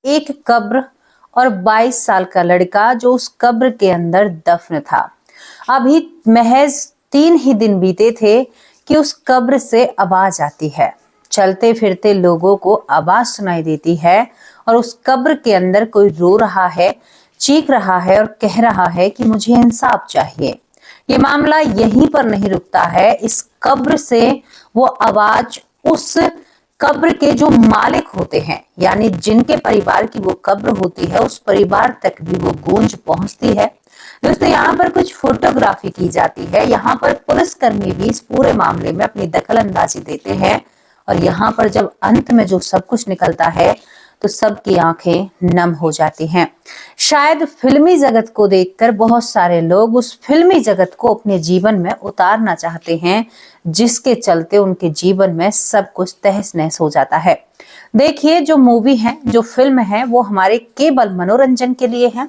एक कब्र और 22 साल का लड़का जो उस कब्र के अंदर दफन था। अभी महज 3 ही दिन बीते थे कि उस कब्र से आवाज आती है। चलते फिरते लोगों को आवाज सुनाई देती है और उस कब्र के अंदर कोई रो रहा है, चीख रहा है और कह रहा है कि मुझे इंसाफ चाहिए। ये मामला यहीं पर नहीं रुकता है। इस कब्र से वो आवाज उस कब्र के जो मालिक होते हैं, यानी जिनके परिवार की वो कब्र होती है, उस परिवार तक भी वो गूंज पहुंचती है। दोस्तों, यहाँ पर कुछ फोटोग्राफी की जाती है। यहाँ पर पुलिसकर्मी भी इस पूरे मामले में अपनी दखल अंदाजी देते हैं और यहाँ पर जब अंत में जो सब कुछ निकलता है तो सबकी आंखें नम हो जाती हैं। शायद फिल्मी जगत को देखकर बहुत सारे लोग उस फिल्मी जगत को अपने जीवन में उतारना चाहते हैं, जिसके चलते उनके जीवन में सब कुछ तहस नहस हो जाता है। देखिए, जो मूवी है, जो फिल्म है, वो हमारे केवल मनोरंजन के लिए है।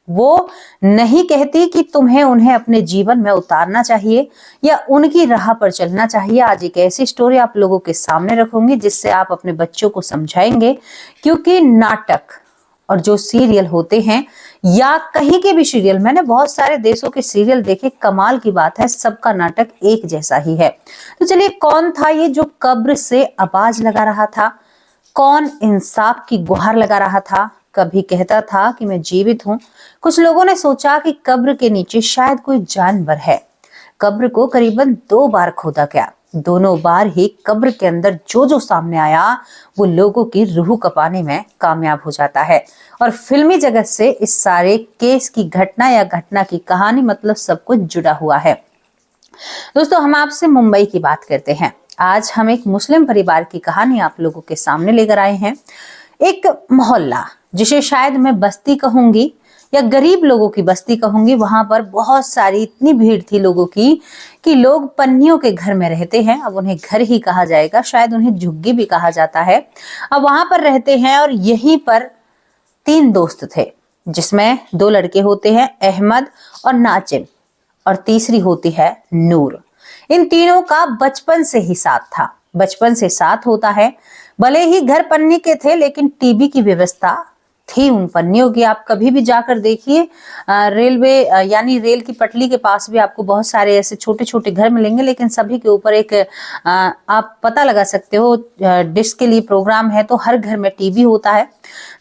वो नहीं कहती कि तुम्हें उन्हें अपने जीवन में उतारना चाहिए या उनकी राह पर चलना चाहिए। आज एक ऐसी स्टोरी आप लोगों के सामने रखूंगी जिससे आप अपने बच्चों को समझाएंगे, क्योंकि नाटक और जो सीरियल होते हैं या कहीं के भी सीरियल, मैंने बहुत सारे देशों के सीरियल देखे, कमाल की बात है, सबका नाटक एक जैसा ही है। तो चलिए, कौन था ये जो कब्र से आवाज लगा रहा था? कौन इंसाफ की गुहार लगा रहा था? कभी कहता था कि मैं जीवित हूं। कुछ लोगों ने सोचा कि कब्र के नीचे शायद कोई जानवर है। कब्र को करीबन 2 बार खोदा गया। दोनों बार ही कब्र के अंदर जो जो सामने आया वो लोगों की रूह कपाने में कामयाब हो जाता है। और फिल्मी जगत से इस सारे केस की घटना या घटना की कहानी, मतलब सब कुछ जुड़ा हुआ है। दोस्तों, हम आपसे मुंबई की बात करते हैं। आज हम एक मुस्लिम परिवार की कहानी आप लोगों के सामने लेकर आए हैं। एक मोहल्ला, जिसे शायद मैं बस्ती कहूंगी या गरीब लोगों की बस्ती कहूंगी, वहां पर बहुत सारी इतनी भीड़ थी लोगों की कि लोग पन्नियों के घर में रहते हैं। अब उन्हें घर ही कहा जाएगा, शायद उन्हें झुग्गी भी कहा जाता है। अब वहां पर रहते हैं और यहीं पर 3 दोस्त थे, जिसमें 2 लड़के होते हैं, अहमद और नाजिम, और तीसरी होती है नूर। इन तीनों का बचपन से ही साथ था, बचपन से साथ होता है। भले ही घर पन्नी के थे, लेकिन टीवी की व्यवस्था थी उन पन्नियों की। आप कभी भी जाकर देखिए, रेलवे यानी रेल की पटरी के पास भी आपको बहुत सारे ऐसे छोटे छोटे घर मिलेंगे, लेकिन सभी के ऊपर एक आप पता लगा सकते हो डिश के लिए प्रोग्राम है, तो हर घर में टीवी होता है।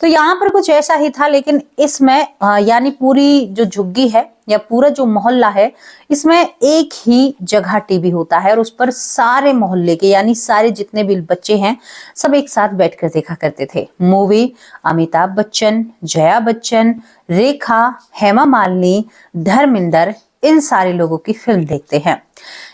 तो यहाँ पर कुछ ऐसा ही था, लेकिन इसमें यानी पूरी जो झुग्गी है या पूरा जो मोहल्ला है, इसमें एक ही जगह टीवी होता है और उस पर सारे मोहल्ले के यानी सारे जितने भी बच्चे हैं सब एक साथ बैठकर देखा करते थे मूवी। अमिताभ बच्चन, जया बच्चन, रेखा, हेमा मालिनी, धर्मेंद्र, इन सारे लोगों की फिल्म देखते हैं।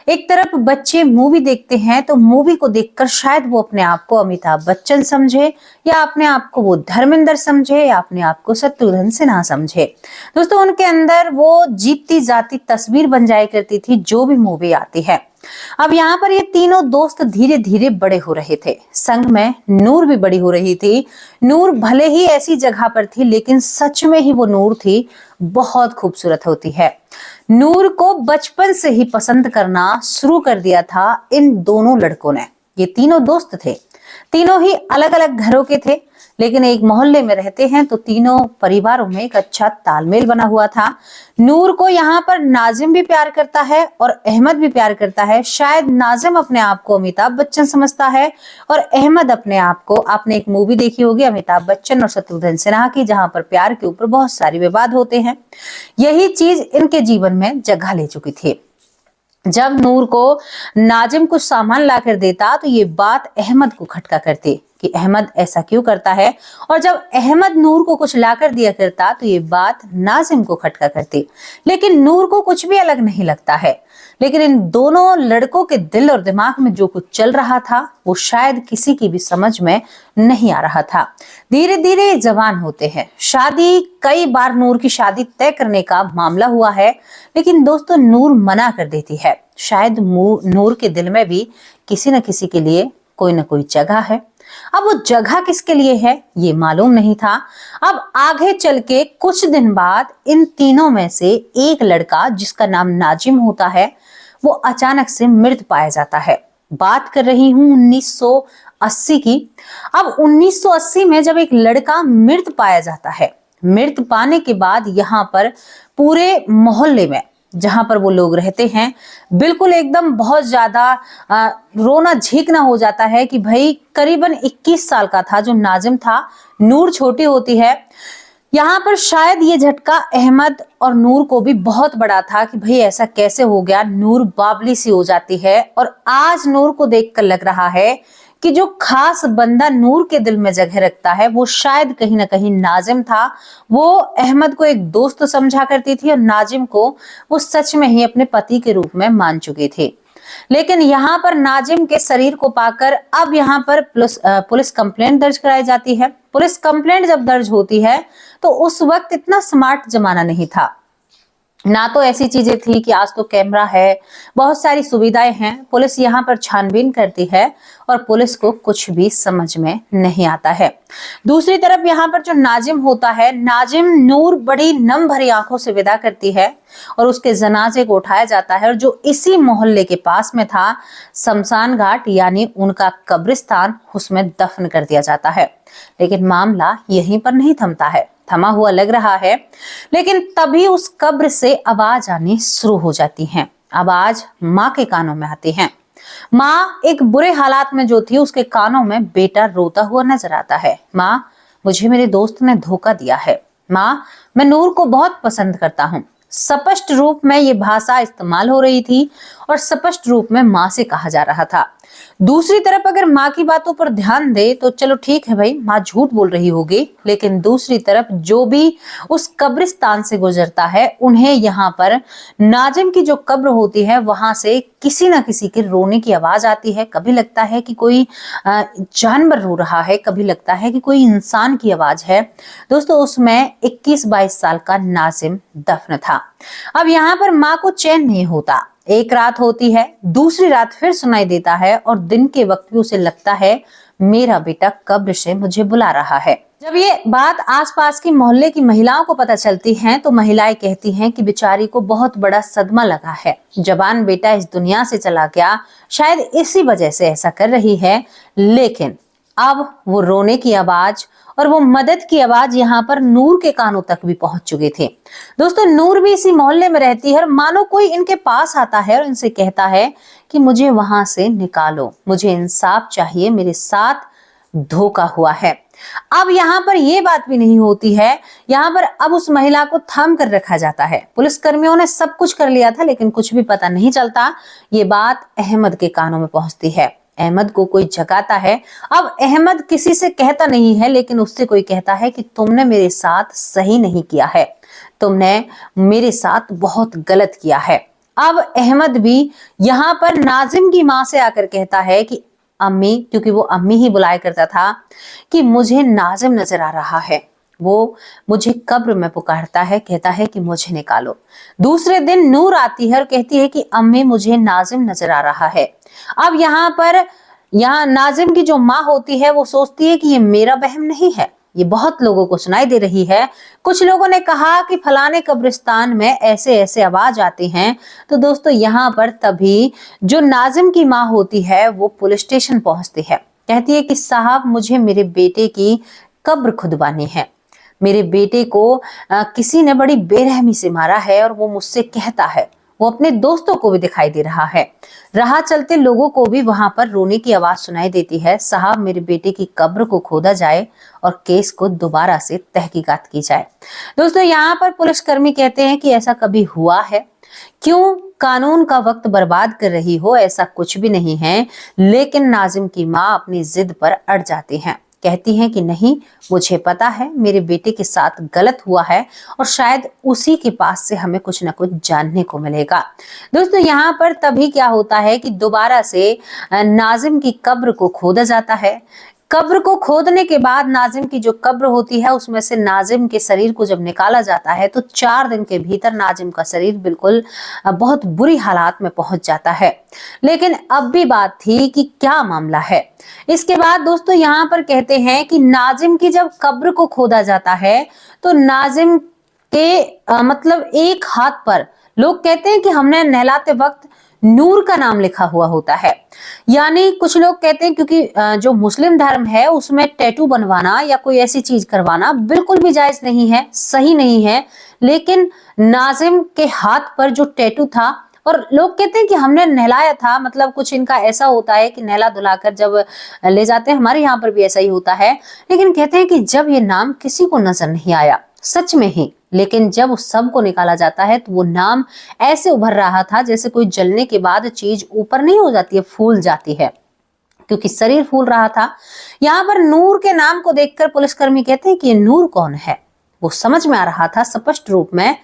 एक तरफ बच्चे मूवी देखते हैं तो मूवी को देखकर शायद वो अपने आप को अमिताभ बच्चन समझे, या अपने आप को वो धर्मेंद्र समझे, या अपने आप को शत्रुघ्न सिन्हा समझे। दोस्तों, उनके अंदर वो जीती जाती तस्वीर बन जाया करती थी जो भी मूवी आती है। अब यहाँ पर ये तीनों दोस्त धीरे धीरे बड़े हो रहे थे। संग में नूर भी बड़ी हो रही थी। नूर भले ही ऐसी जगह पर थी, लेकिन सच में ही वो नूर थी, बहुत खूबसूरत होती है। नूर को बचपन से ही पसंद करना शुरू कर दिया था इन दोनों लड़कों ने। ये तीनों दोस्त थे, तीनों ही अलग अलग घरों के थे, लेकिन एक मोहल्ले में रहते हैं, तो तीनों परिवारों में एक अच्छा तालमेल बना हुआ था। नूर को यहाँ पर नाजिम भी प्यार करता है और अहमद भी प्यार करता है। शायद नाजिम अपने आप को अमिताभ बच्चन समझता है और अहमद अपने आप को, आपने एक मूवी देखी होगी अमिताभ बच्चन और शत्रुघ्न सिन्हा की, जहां पर प्यार के ऊपर बहुत सारे विवाद होते हैं। यही चीज इनके जीवन में जगह ले चुकी थी। जब नूर को नाजिम कुछ सामान ला कर देता तो ये बात अहमद को खटका करती कि अहमद ऐसा क्यों करता है, और जब अहमद नूर को कुछ ला कर दिया करता तो ये बात नाजिम को खटका करती। लेकिन नूर को कुछ भी अलग नहीं लगता है, लेकिन इन दोनों लड़कों के दिल और दिमाग में जो कुछ चल रहा था वो शायद किसी की भी समझ में नहीं आ रहा था। धीरे धीरे जवान होते हैं। शादी, कई बार नूर की शादी तय करने का मामला हुआ है, लेकिन दोस्तों नूर मना कर देती है। शायद नूर के दिल में भी किसी न किसी के लिए कोई ना कोई जगह है। अब वो जगह किसके लिए है ये मालूम नहीं था। अब आगे चल के कुछ दिन बाद इन तीनों में से एक लड़का, जिसका नाम नाजिम होता है, वो अचानक से मृत पाया जाता है। बात कर रही हूँ 1980 की। अब 1980 में जब एक लड़का मृत पाया जाता है, मृत पाने के बाद यहाँ पर पूरे मोहल्ले में जहां पर वो लोग रहते हैं बिल्कुल एकदम बहुत ज्यादा रोना झीकना हो जाता है कि भाई करीबन 21 साल का था जो नाजिम था, नूर छोटी होती है। यहाँ पर शायद ये झटका अहमद और नूर को भी बहुत बड़ा था कि भाई ऐसा कैसे हो गया, नूर बाबली सी हो जाती है। और आज नूर को देखकर लग रहा है कि जो खास बंदा नूर के दिल में जगह रखता है वो शायद कहीं ना कहीं नाजिम था। वो अहमद को एक दोस्त समझा करती थी और नाजिम को वो सच में ही अपने पति के रूप में मान चुकी थी। लेकिन यहाँ पर नाजिम के शरीर को पाकर अब यहाँ पर पुलिस कंप्लेंट दर्ज कराई जाती है। पुलिस कंप्लेंट जब दर्ज होती है तो उस वक्त इतना स्मार्ट जमाना नहीं था, ना तो ऐसी चीजें थी कि आज तो कैमरा है, बहुत सारी सुविधाएं हैं। पुलिस यहाँ पर छानबीन करती है और पुलिस को कुछ भी समझ में नहीं आता है। दूसरी तरफ यहाँ पर जो नाजिम होता है, नाजिम नूर बड़ी नम भरी आंखों से विदा करती है और उसके जनाजे को उठाया जाता है और जो इसी मोहल्ले के पास में था शमशान घाट यानी उनका कब्रिस्तान, उसमें दफन कर दिया जाता है। लेकिन मामला यहीं पर नहीं थमता है, थमा हुआ लग रहा है। लेकिन तभी उस कब्र से आवाज आनी शुरू हो जाती है। आवाज माँ के कानों में आती है। माँ एक बुरे हालात में जो थी, उसके कानों में बेटा रोता हुआ नजर आता है। माँ, मुझे मेरे दोस्त ने धोखा दिया है। माँ, मैं नूर को बहुत पसंद करता हूँ। स्पष्ट रूप में ये भाषा इस्तेमाल हो रही थी और स्पष्ट रूप में माँ से कहा जा रहा था। दूसरी तरफ अगर माँ की बातों पर ध्यान दे तो चलो ठीक है भाई, माँ झूठ बोल रही होगी, लेकिन दूसरी तरफ जो भी उस कब्रिस्तान से गुजरता है उन्हें यहाँ पर नाजिम की जो कब्र होती है वहां से किसी ना किसी के रोने की आवाज आती है। कभी लगता है कि कोई जानवर रो रहा है, कभी लगता है कि कोई इंसान की आवाज है। दोस्तों, उसमें 21-22 साल का नाजिम दफन था। अब यहाँ पर माँ को चैन नहीं होता। एक रात होती है, दूसरी रात फिर सुनाई देता है और दिन के वक्त भी उसे लगता है मेरा बेटा कब्र से मुझे बुला रहा है। जब ये बात आसपास की मोहल्ले की महिलाओं को पता चलती है तो महिलाएं कहती हैं कि बेचारी को बहुत बड़ा सदमा लगा है, जवान बेटा इस दुनिया से चला गया, शायद इसी वजह से ऐसा कर रही है। लेकिन अब वो रोने की आवाज और वो मदद की आवाज यहाँ पर नूर के कानों तक भी पहुंच चुकी थी। दोस्तों, नूर भी इसी मोहल्ले में रहती है और मानो कोई इनके पास आता है और इनसे कहता है कि मुझे वहां से निकालो, मुझे इंसाफ चाहिए, मेरे साथ धोखा हुआ है। अब यहाँ पर ये बात भी नहीं होती है, यहाँ पर अब उस महिला को थाम कर रखा जाता है। पुलिस कर्मियों ने सब कुछ कर लिया था लेकिन कुछ भी पता नहीं चलता। ये बात अहमद के कानों में पहुंचती है। अहमद को कोई जगाता है। अब अहमद किसी से कहता नहीं है लेकिन उससे कोई कहता है कि तुमने मेरे साथ सही नहीं किया है, तुमने मेरे साथ बहुत गलत किया है। अब अहमद भी यहाँ पर नाजिम की माँ से आकर कहता है कि अम्मी, क्योंकि वो अम्मी ही बुलाया करता था, कि मुझे नाजिम नजर आ रहा है। वो मुझे कब्र में पुकारता है, कहता है कि मुझे निकालो। दूसरे दिन नूर आती है और कहती है कि अम्मी, मुझे नाजिम नजर आ रहा है। अब यहाँ नाजिम की जो माँ होती है वो सोचती है कि ये मेरा वहम नहीं है, ये बहुत लोगों को सुनाई दे रही है। कुछ लोगों ने कहा कि फलाने कब्रिस्तान में ऐसे ऐसे आवाज आती हैं। तो दोस्तों, यहाँ पर तभी जो नाजिम की माँ होती है वो पुलिस स्टेशन पहुंचती है। कहती है कि साहब, मुझे मेरे बेटे की कब्र खुदवानी है। मेरे बेटे को किसी ने बड़ी बेरहमी से मारा है और वो मुझसे कहता है, वो अपने दोस्तों को भी दिखाई दे रहा है, राह चलते लोगों को भी वहां पर रोने की आवाज सुनाई देती है। साहब, मेरे बेटे की कब्र को खोदा जाए और केस को दोबारा से तहकीकात की जाए। दोस्तों, यहाँ पर पुलिसकर्मी कहते हैं कि ऐसा कभी हुआ है? क्यों कानून का वक्त बर्बाद कर रही हो? ऐसा कुछ भी नहीं है। लेकिन नाजिम की माँ अपनी जिद पर अड़ जाती हैं, कहती हैं कि नहीं, मुझे पता है मेरे बेटे के साथ गलत हुआ है और शायद उसी के पास से हमें कुछ ना कुछ जानने को मिलेगा। दोस्तों, यहाँ पर तभी क्या होता है कि दोबारा से नाजिम की कब्र को खोदा जाता है। कब्र को खोदने के बाद नाजिम की जो कब्र होती है उसमें से नाजिम के शरीर को जब निकाला जाता है तो 4 दिन के भीतर नाजिम का शरीर बिल्कुल बहुत बुरी हालात में पहुंच जाता है। लेकिन अब भी बात थी कि क्या मामला है। इसके बाद दोस्तों, यहाँ पर कहते हैं कि नाजिम की जब कब्र को खोदा जाता है तो नाजिम के मतलब एक हाथ पर, लोग कहते हैं कि हमने नहलाते वक्त नूर का नाम लिखा हुआ होता है। यानी कुछ लोग कहते हैं क्योंकि जो मुस्लिम धर्म है उसमें टैटू बनवाना या कोई ऐसी चीज करवाना बिल्कुल भी जायज नहीं है, सही नहीं है। लेकिन नाजिम के हाथ पर जो टैटू था, और लोग कहते हैं कि हमने नहलाया था, मतलब कुछ इनका ऐसा होता है कि नहला धुलाकर जब ले जाते हैं, हमारे यहाँ पर भी ऐसा ही होता है। लेकिन कहते हैं कि जब ये नाम किसी को नजर नहीं आया, सच में ही, लेकिन जब उस सब को निकाला जाता है तो वो नाम ऐसे उभर रहा था जैसे कोई जलने के बाद चीज ऊपर नहीं हो जाती है, फूल जाती है, क्योंकि शरीर फूल रहा था। यहाँ पर नूर के नाम को देखकर पुलिसकर्मी कहते हैं कि ये नूर कौन है, वो समझ में आ रहा था स्पष्ट रूप में।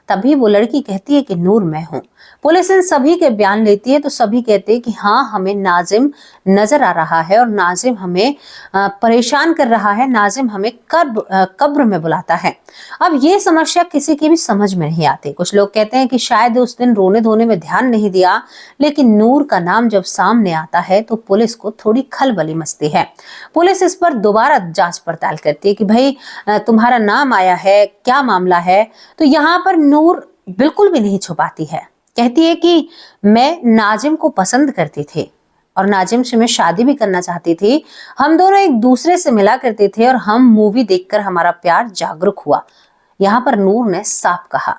तभी वो लड़की कहती है कि नूर मैं हूं। पुलिस इन सभी के बयान लेती है तो सभी कहते हैं कि हाँ, हमें नाजिम नजर आ रहा है और नाजिम हमें परेशान कर रहा है, नाजिम हमें कब्र में बुलाता है। अब ये समस्या किसी की भी समझ में नहीं आती। कुछ लोग कहते हैं कि शायद उस दिन रोने धोने में ध्यान नहीं दिया, लेकिन नूर का नाम जब सामने आता है तो पुलिस को थोड़ी खलबली मचती है। पुलिस इस पर दोबारा जांच पड़ताल करती है कि भाई तुम्हारा नाम आया है, क्या मामला है। तो यहाँ पर नूर बिल्कुल भी नहीं छुपाती है, कहती है कि मैं नाजिम को पसंद करती थी और नाजिम से मैं शादी भी करना चाहती थी। हम दोनों एक दूसरे से मिला करते थे और हम मूवी देखकर हमारा प्यार जागरूक हुआ। यहाँ पर नूर ने साफ कहा,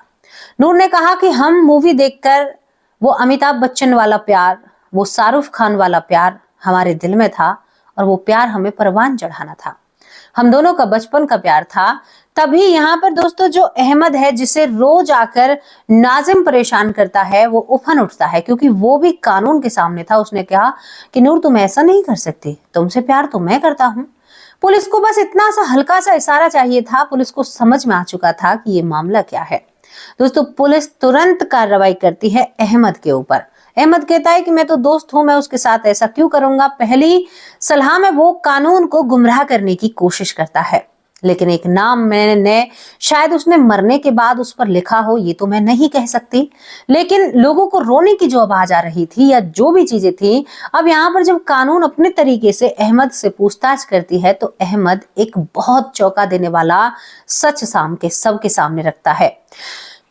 नूर ने कहा कि हम मूवी देखकर वो अमिताभ बच्चन वाला प्यार, वो शाहरुख खान वाला प्यार हमारे दिल में था और वो प्यार हमें परवान चढ़ाना था। हम दोनों का बचपन का प्यार था। तभी यहाँ पर दोस्तों जो अहमद है, जिसे रोज आकर नाजिम परेशान करता है, वो उफन उठता है क्योंकि वो भी कानून के सामने था। उसने कहा कि नूर तुम ऐसा नहीं कर सकती, तुमसे प्यार तो मैं करता हूँ। पुलिस को बस इतना सा हल्का सा इशारा चाहिए था, पुलिस को समझ में आ चुका था कि ये मामला क्या है। दोस्तों पुलिस तुरंत कार्रवाई करती है अहमद के ऊपर। अहमद कहता है कि मैं तो दोस्त हूं, मैं उसके साथ ऐसा क्यों करूंगा। पहली सलाह में वो कानून को गुमराह करने की कोशिश करता है, लेकिन एक नाम मैंने शायद उसने मरने के बाद उस पर लिखा हो, ये तो मैं नहीं कह सकती। लेकिन लोगों को रोने की जो आवाज आ रही थी या जो भी चीजें थी, अब यहाँ पर जब कानून अपने तरीके से अहमद से पूछताछ करती है तो अहमद एक बहुत चौंका देने वाला सच सबके सामने रखता है।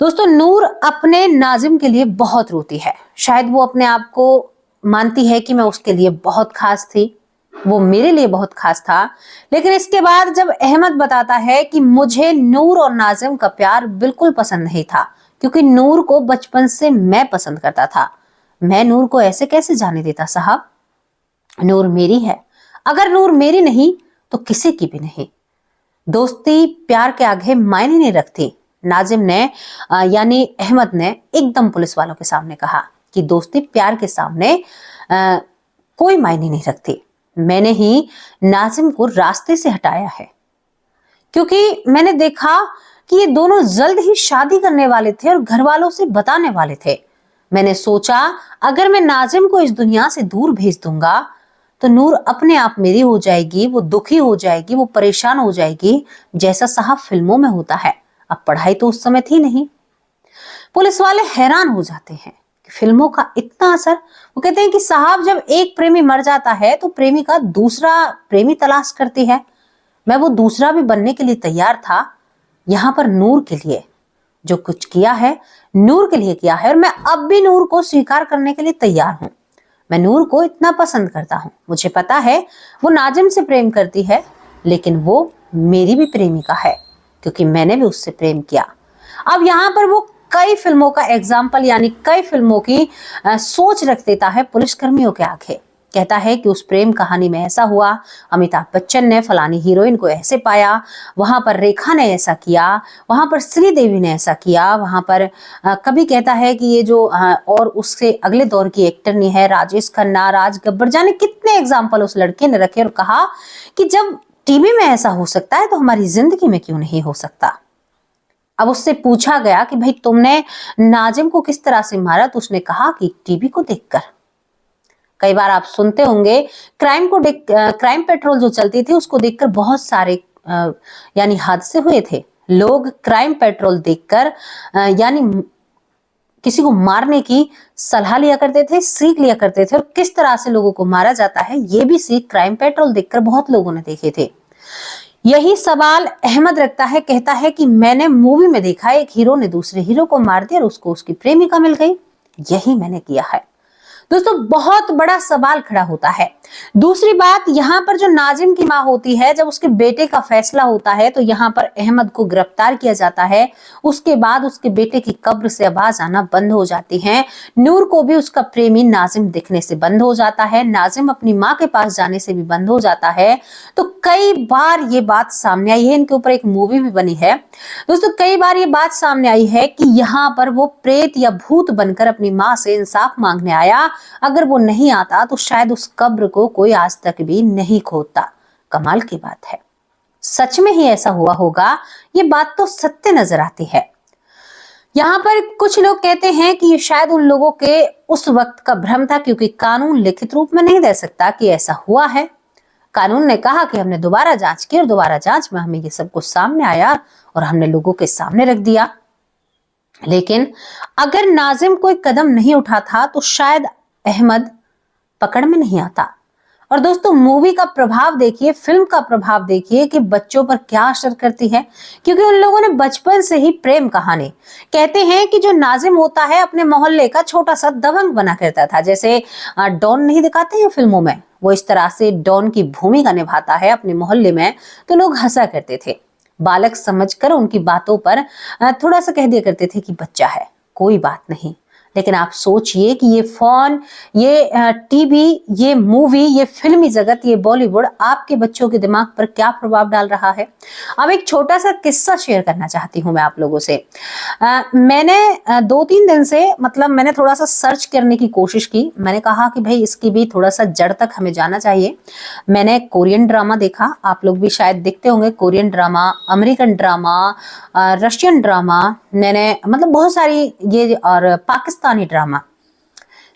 दोस्तों नूर अपने नाजिम के लिए बहुत रोती है। शायद वो अपने आप को मानती है कि मैं उसके लिए बहुत खास थी, वो मेरे लिए बहुत खास था। लेकिन इसके बाद जब अहमद बताता है कि मुझे नूर और नाजिम का प्यार बिल्कुल पसंद नहीं था, क्योंकि नूर को बचपन से मैं पसंद करता था, मैं नूर को ऐसे कैसे जाने देता साहब, नूर मेरी है, अगर नूर मेरी नहीं तो किसी की भी नहीं। दोस्ती प्यार के आगे मायने नहीं रखती। नाजिम ने यानी अहमद ने एकदम पुलिस वालों के सामने कहा कि दोस्ती प्यार के सामने कोई मायने नहीं रखती। मैंने ही नाजिम को रास्ते से हटाया है क्योंकि मैंने देखा कि ये दोनों जल्द ही शादी करने वाले थे और घर वालों से बताने वाले थे। मैंने सोचा अगर मैं नाजिम को इस दुनिया से दूर भेज दूंगा तो नूर अपने आप मेरी हो जाएगी, वो दुखी हो जाएगी, वो परेशान हो जाएगी, जैसा साहब फिल्मों में होता है। अब पढ़ाई तो उस समय थी नहीं। पुलिस वाले हैरान हो जाते हैं कि फिल्मों का इतना असर। वो कहते हैं कि साहब जब एक प्रेमी मर जाता है तो प्रेमिका दूसरा प्रेमी तलाश करती है। मैं वो दूसरा भी बनने के लिए तैयार था। यहाँ पर नूर के लिए जो कुछ किया है, नूर के लिए किया है, और मैं अब भी नूर को स्वीकार करने के लिए तैयार हूं। मैं नूर को इतना पसंद करता हूं। मुझे पता है वो नाजिम से प्रेम करती है, लेकिन वो मेरी भी प्रेमिका है क्योंकि मैंने भी उससे प्रेम किया। अब यहाँ पर वो कई फिल्मों का एग्जाम्पल यानी कई फिल्मों की सोच रख देता है पुलिसकर्मियों के आगे। कहता है कि उस प्रेम कहानी में ऐसा हुआ, अमिताभ बच्चन ने फलानी हीरोइन को ऐसे पाया, वहां पर रेखा ने ऐसा किया, वहां पर श्रीदेवी ने ऐसा किया, वहां पर कभी कहता है कि ये जो और उससे अगले दौर की एक्टर नहीं है, राजेश खन्ना, राज गब्बर, जाने कितने एग्जाम्पल उस लड़के ने रखे और कहा कि जब टीवी में ऐसा हो सकता है तो हमारी जिंदगी में क्यों नहीं हो सकता। अब उससे पूछा गया कि भाई तुमने नाजिम को किस तरह से मारा, तो उसने कहा कि टीवी को देखकर। कई बार आप सुनते होंगे क्राइम पेट्रोल जो चलती थी उसको देखकर बहुत सारे यानी हादसे हुए थे। लोग क्राइम पेट्रोल देखकर यानी किसी को मारने की सलाह लिया करते थे, सीख लिया करते थे, और किस तरह से लोगों को मारा जाता है ये भी सीख क्राइम पेट्रोल देखकर बहुत लोगों ने देखे थे। यही सवाल अहमद रखता है। कहता है कि मैंने मूवी में देखा एक हीरो ने दूसरे हीरो को मार दिया और उसको उसकी प्रेमिका मिल गई, यही मैंने किया है। दोस्तों बहुत बड़ा सवाल खड़ा होता है। दूसरी बात, यहाँ पर जो नाजिम की माँ होती है, जब उसके बेटे का फैसला होता है तो यहाँ पर अहमद को गिरफ्तार किया जाता है। उसके बाद उसके बेटे की कब्र से आवाज आना बंद हो जाती है। नूर को भी उसका प्रेमी नाजिम दिखने से बंद हो जाता है। नाजिम अपनी माँ के पास जाने से भी बंद हो जाता है। तो कई बार ये बात सामने आई है, इनके ऊपर एक मूवी भी बनी है। दोस्तों कई बार ये बात सामने आई है कि यहाँ पर वो प्रेत या भूत बनकर अपनी माँ से इंसाफ मांगने आया। अगर वो नहीं आता तो शायद उस कब्र को कोई आज तक भी नहीं खोदता। कमाल की बात है, सच में ही ऐसा हुआ होगा, ये बात तो सत्य नजर आती है। यहाँ पर कुछ लोग कहते हैं कि ये शायद उन लोगों के उस वक्त का भ्रम था, क्योंकि कानून लिखित रूप में नहीं दे सकता कि ऐसा हुआ है। कानून ने कहा कि हमने दोबारा जांच की और दोबारा जांच में हमें ये सब कुछ सामने आया और हमने लोगों के सामने रख दिया। लेकिन अगर नाजिम कोई कदम नहीं उठा था तो शायद अहमद पकड़ में नहीं आता। और दोस्तों मूवी का प्रभाव देखिए, फिल्म का प्रभाव देखिए कि बच्चों पर क्या असर करती है, क्योंकि उन लोगों ने बचपन से ही प्रेम कहानी, कहते हैं कि जो नाजिम होता है अपने मोहल्ले का छोटा सा दबंग बना करता था। जैसे डॉन नहीं दिखाते हैं फिल्मों में, वो इस तरह से डॉन की भूमिका निभाता है अपने मोहल्ले में, तो लोग हंसा करते थे। बालक समझकर उनकी बातों पर थोड़ा सा कह दिया करते थे कि बच्चा है, कोई बात नहीं। लेकिन आप सोचिए कि ये फोन, ये टीवी, ये मूवी, ये फिल्मी जगत, ये बॉलीवुड आपके बच्चों के दिमाग पर क्या प्रभाव डाल रहा है। अब एक छोटा सा किस्सा शेयर करना चाहती हूँ मैं आप लोगों से। मैंने 2-3 दिन से मैंने थोड़ा सा सर्च करने की कोशिश की। मैंने कहा कि भाई इसकी भी थोड़ा सा जड़ तक हमें जाना चाहिए। मैंने कोरियन ड्रामा देखा, आप लोग भी शायद देखते होंगे Korean drama, American drama, Russian drama, मैंने बहुत सारी ये, और पाकिस्तानी ड्रामा।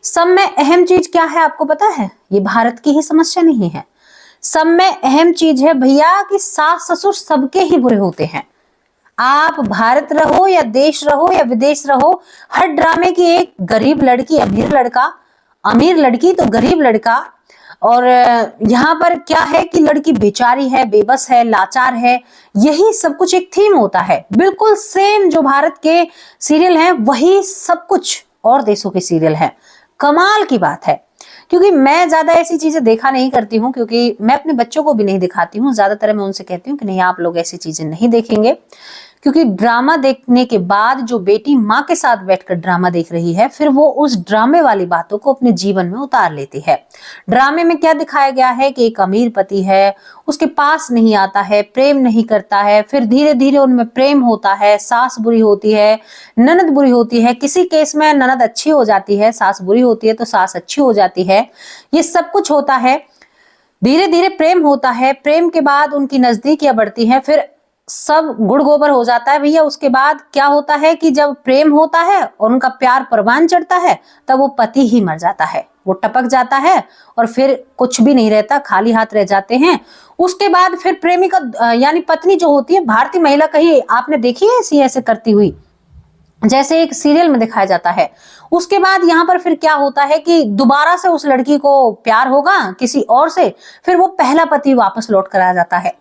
सब में अहम चीज क्या है आपको पता है? ये भारत की ही समस्या नहीं है। सब में अहम चीज है भैया कि सास ससुर सबके ही बुरे होते हैं। आप भारत रहो या देश रहो या विदेश रहो, हर ड्रामे की एक गरीब लड़की, अमीर लड़का, अमीर लड़की तो गरीब लड़का। और यहाँ पर क्या है कि लड़की बेचारी है, बेबस है, लाचार है, यही सब कुछ एक थीम होता है। बिल्कुल सेम जो भारत के सीरियल हैं वही सब कुछ और देशों के सीरियल हैं। कमाल की बात है, क्योंकि मैं ज्यादा ऐसी चीजें देखा नहीं करती हूँ, क्योंकि मैं अपने बच्चों को भी नहीं दिखाती हूँ। ज्यादातर मैं उनसे कहती हूँ कि नहीं आप लोग ऐसी चीजें नहीं देखेंगे, क्योंकि ड्रामा देखने के बाद जो बेटी माँ के साथ बैठकर ड्रामा देख रही है, फिर वो उस ड्रामे वाली बातों को अपने जीवन में उतार लेती है। ड्रामे में क्या दिखाया गया है कि एक अमीर पति है, उसके पास नहीं आता है, प्रेम नहीं करता है, फिर धीरे धीरे उनमें प्रेम होता है, सास बुरी होती है, ननद बुरी होती है, किसी केस में ननद अच्छी हो जाती है, सास बुरी होती है तो सास अच्छी हो जाती है, ये सब कुछ होता है। धीरे धीरे प्रेम होता है, प्रेम के बाद उनकी नजदीकियां बढ़ती हैं, फिर सब गुड़ गोबर हो जाता है भैया। उसके बाद क्या होता है कि जब प्रेम होता है और उनका प्यार परवान चढ़ता है, तब वो पति ही मर जाता है, वो टपक जाता है और फिर कुछ भी नहीं रहता, खाली हाथ रह जाते हैं। उसके बाद फिर प्रेमिका यानी पत्नी जो होती है, भारतीय महिला कहीं आपने देखी है ऐसी ऐसे करती हुई, जैसे एक सीरियल में दिखाया जाता है। उसके बाद यहाँ पर फिर क्या होता है कि दोबारा से उस लड़की को प्यार होगा किसी और से, फिर वो पहला पति वापस लौट कर आ जाता है।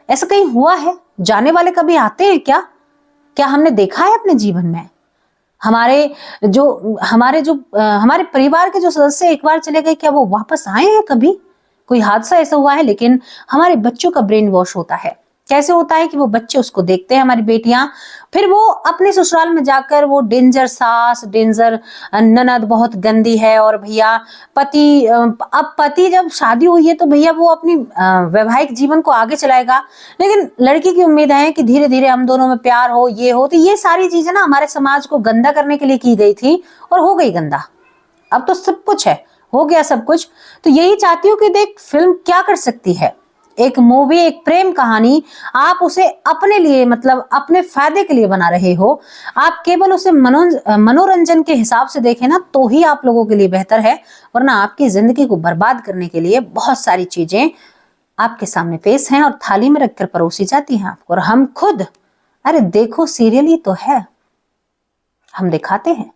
ऐसा कहीं हुआ है? जाने वाले कभी आते हैं क्या? क्या हमने देखा है अपने जीवन में? हमारे परिवार के जो सदस्य एक बार चले गए, क्या वो वापस आए हैं कभी? कोई हादसा ऐसा हुआ है? लेकिन हमारे बच्चों का ब्रेन वॉश होता है। कैसे होता है कि वो बच्चे उसको देखते हैं, हमारी बेटियां, फिर वो अपने ससुराल में जाकर वो डेंजर सास, डेंजर ननद, बहुत गंदी है, और भैया पति, अब पति जब शादी हुई है तो भैया वो अपनी वैवाहिक जीवन को आगे चलाएगा। लेकिन लड़की की उम्मीद है कि धीरे धीरे हम दोनों में प्यार हो, ये हो। तो ये सारी चीजें ना हमारे समाज को गंदा करने के लिए की गई थी और हो गई गंदा। अब तो सब कुछ है, हो गया सब कुछ। तो यही चाहती हूँ कि देख फिल्म क्या कर सकती है, एक मूवी, एक प्रेम कहानी, आप उसे अपने लिए अपने फायदे के लिए बना रहे हो, आप केवल उसे मनोरंजन के हिसाब से देखें ना, तो ही आप लोगों के लिए बेहतर है। वरना आपकी जिंदगी को बर्बाद करने के लिए बहुत सारी चीजें आपके सामने पेश हैं और थाली में रखकर परोसी जाती हैं आपको। और हम खुद, अरे देखो सीरियल ही तो है, हम दिखाते हैं,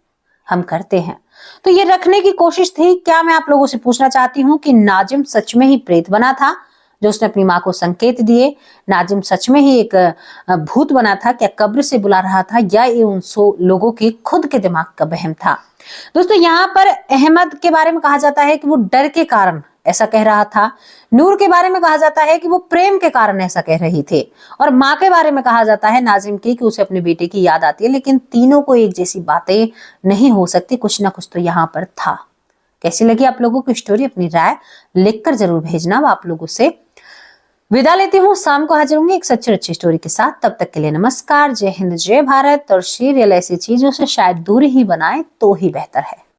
हम करते हैं। तो ये रखने की कोशिश थी। क्या मैं आप लोगों से पूछना चाहती हूँ कि नाजिम सच में ही प्रेत बना था जो उसने अपनी माँ को संकेत दिए? नाजिम सच में ही एक भूत बना था? क्या कब्र से बुला रहा था, या ये उन लोगों की खुद के दिमाग का वहम था? दोस्तों यहाँ पर अहमद के बारे में कहा जाता है कि वो डर के कारण ऐसा कह रहा था। नूर के बारे में कहा जाता है कि वो प्रेम के कारण ऐसा कह रही थी। और माँ के बारे में कहा जाता है नाजिम की कि उसे अपने बेटे की याद आती है, लेकिन तीनों को एक जैसी बातें नहीं हो सकती, कुछ ना कुछ तो यहाँ पर था। कैसी लगी आप लोगों को स्टोरी? अपनी राय लिखकर जरूर भेजना। अब आप लोगों से विदा लेती हूँ, शाम को हाजिर होंगी एक सच्ची अच्छी स्टोरी के साथ। तब तक के लिए नमस्कार, जय हिंद, जय भारत। और सीरियल ऐसी चीजों से शायद दूरी ही बनाए तो ही बेहतर है।